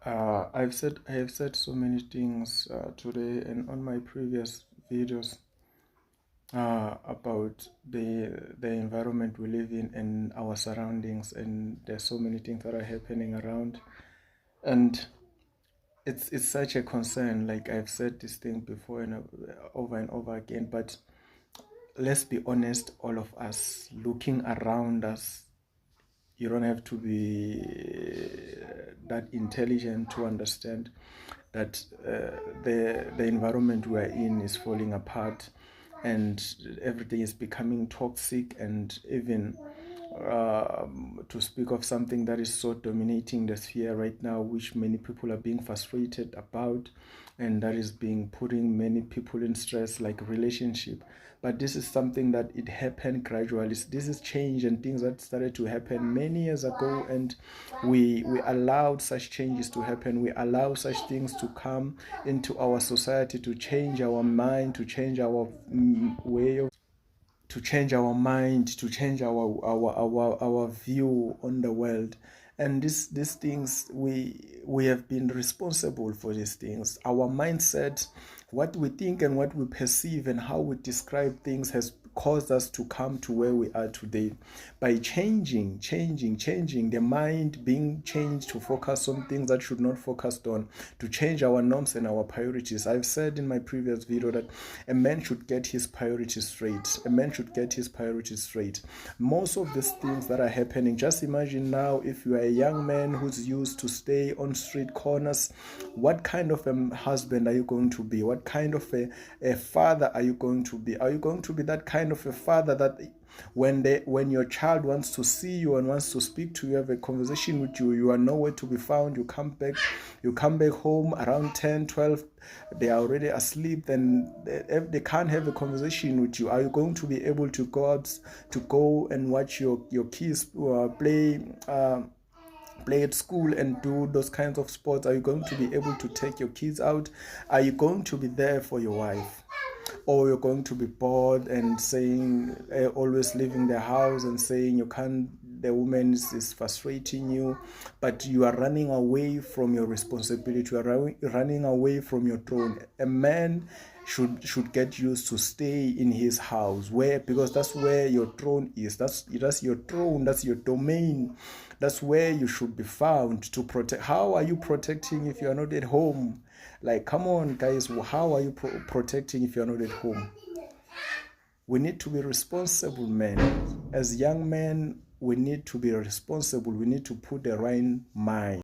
I have said so many things today and on my previous videos about the environment we live in and our surroundings, and there's so many things that are happening around, and it's such a concern. Like I've said this thing before and over again, but let's be honest, all of us looking around us, you don't have to be that intelligent to understand that the environment we are in is falling apart, and everything is becoming toxic, and even to speak of something that is so dominating the sphere right now, which many people are being frustrated about, and that is being putting many people in stress, like relationship. But this is something that it happened gradually. This is change and things that started to happen many years ago, and we allowed such changes to happen. We allow such things to come into our society, to change our mind, to change our way of to change our mind, to change our view on the world. And these things, we have been responsible for these things. Our mindset, what we think and what we perceive and how we describe things, has caused us to come to where we are today. By changing the mind, being changed to focus on things that should not focus on, to change our norms and our priorities. I've said in my previous video that a man should get his priorities straight. A man should get his priorities straight. Most of these things that are happening, just imagine now, if you are a young man who's used to stay on street corners, what kind of a husband are you going to be? What kind of a father are you going to be? Are you going to be that kind of a father that when your child wants to see you and wants to speak to you, have a conversation with you, you are nowhere to be found? You come back home around 10, 12, they are already asleep, then they can't have a conversation with you. Are you going to be able to go and watch your kids play at school and do those kinds of sports? Are you going to be able to take your kids out? Are you going to be there for your wife? Or you're going to be bored and saying, always leaving the house and saying you can't, the woman is frustrating you, but you are running away from your responsibility. You are running away from your throne. A man should get used to stay in his house, because that's where your throne is. That's your throne. That's your domain. That's where you should be found to protect. How are you protecting if you are not at home? Like, come on, guys. How are you protecting if you're not at home? We need to be responsible men. As young men, we need to be responsible. We need to put the right mind.